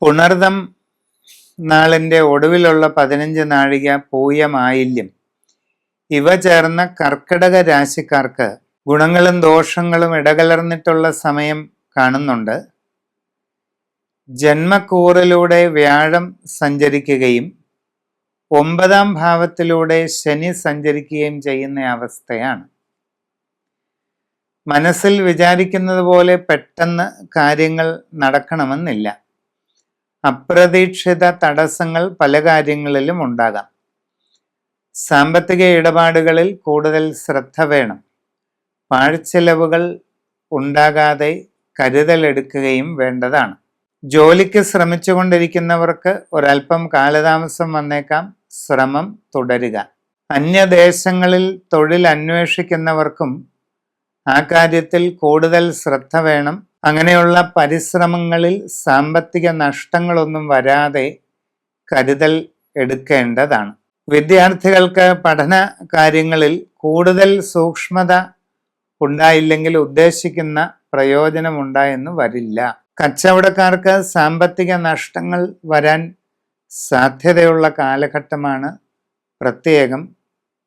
പുണർദം നാളിൻ്റെ ഒടുവിലുള്ള 15 നാഴിക പൂയമായില്യം ഇവ ചേർന്ന കർക്കിടക രാശിക്കാർക്ക് ഗുണങ്ങളും ദോഷങ്ങളും ഇടകലർന്നിട്ടുള്ള സമയം കാണുന്നുണ്ട്. ജന്മക്കൂറിലൂടെ വ്യാഴം സഞ്ചരിക്കുകയും 9-ാം ഭാവത്തിലൂടെ ശനി സഞ്ചരിക്കുകയും ചെയ്യുന്ന അവസ്ഥയാണ്. മനസ്സിൽ വിചാരിക്കുന്നത് പോലെ പെട്ടെന്ന് കാര്യങ്ങൾ നടക്കണമെന്നില്ല. അപ്രതീക്ഷിത തടസ്സങ്ങൾ പല കാര്യങ്ങളിലും ഉണ്ടാകാം. സാമ്പത്തിക ഇടപാടുകളിൽ കൂടുതൽ ശ്രദ്ധ വേണം. പാഴ്ചെലവുകൾ ഉണ്ടാകാതെ കരുതലെടുക്കുകയും വേണ്ടതാണ്. ജോലിക്ക് ശ്രമിച്ചുകൊണ്ടിരിക്കുന്നവർക്ക് ഒരൽപ്പം കാലതാമസം വന്നേക്കാം. ശ്രമം തുടരുക. അന്യദേശങ്ങളിൽ തൊഴിൽ അന്വേഷിക്കുന്നവർക്കും ആ കാര്യത്തിൽ കൂടുതൽ ശ്രദ്ധ വേണം. അങ്ങനെയുള്ള പരിശ്രമങ്ങളിൽ സാമ്പത്തിക നഷ്ടങ്ങളൊന്നും വരാതെ കരുതൽ എടുക്കേണ്ടതാണ്. വിദ്യാർത്ഥികൾക്ക് പഠന കാര്യങ്ങളിൽ കൂടുതൽ സൂക്ഷ്മത ഉണ്ടായില്ലെങ്കിൽ ഉദ്ദേശിക്കുന്ന പ്രയോജനമുണ്ടായെന്ന് വരില്ല. കച്ചവടക്കാർക്ക് സാമ്പത്തിക നഷ്ടങ്ങൾ വരാൻ സാധ്യതയുള്ള കാലഘട്ടമാണ്. പ്രത്യേകം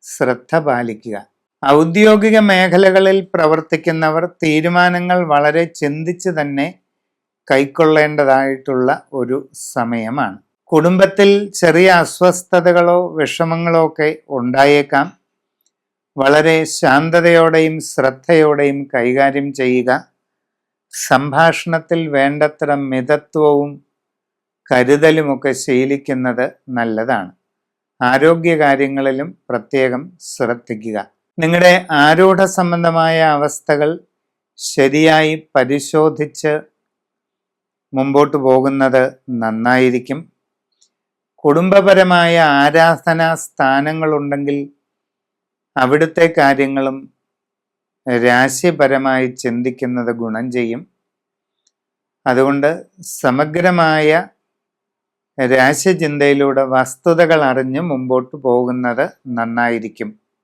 ശ്രദ്ധ പാലിക്കുക. ഔദ്യോഗിക മേഖലകളിൽ പ്രവർത്തിക്കുന്നവർ തീരുമാനങ്ങൾ വളരെ ചിന്തിച്ച് തന്നെ കൈക്കൊള്ളേണ്ടതായിട്ടുള്ള ഒരു സമയമാണ്. കുടുംബത്തിൽ ചെറിയ അസ്വസ്ഥതകളോ വിഷമങ്ങളോ ഒക്കെ ഉണ്ടായേക്കാം. വളരെ ശാന്തതയോടെയും ശ്രദ്ധയോടെയും കൈകാര്യം ചെയ്യുക. സംഭാഷണത്തിൽ വേണ്ടത്ര മിതത്വവും കരുതലുമൊക്കെ ശീലിക്കുന്നത് നല്ലതാണ്. ആരോഗ്യകാര്യങ്ങളിലും പ്രത്യേകം ശ്രദ്ധിക്കുക. നിങ്ങളുടെ ആരൂഢ സംബന്ധമായ അവസ്ഥകൾ ശരിയായി പരിശോധിച്ച് മുമ്പോട്ട് പോകുന്നത് നന്നായിരിക്കും. കുടുംബപരമായ ആരാധനാ സ്ഥാനങ്ങളുണ്ടെങ്കിൽ അവിടുത്തെ കാര്യങ്ങളും രാശിപരമായി ചിന്തിക്കുന്നത് ഗുണം ചെയ്യും. അതുകൊണ്ട് സമഗ്രമായ രാശിചിന്തയിലൂടെ വസ്തുതകൾ അറിഞ്ഞ് മുമ്പോട്ട് പോകുന്നത് നന്നായിരിക്കും.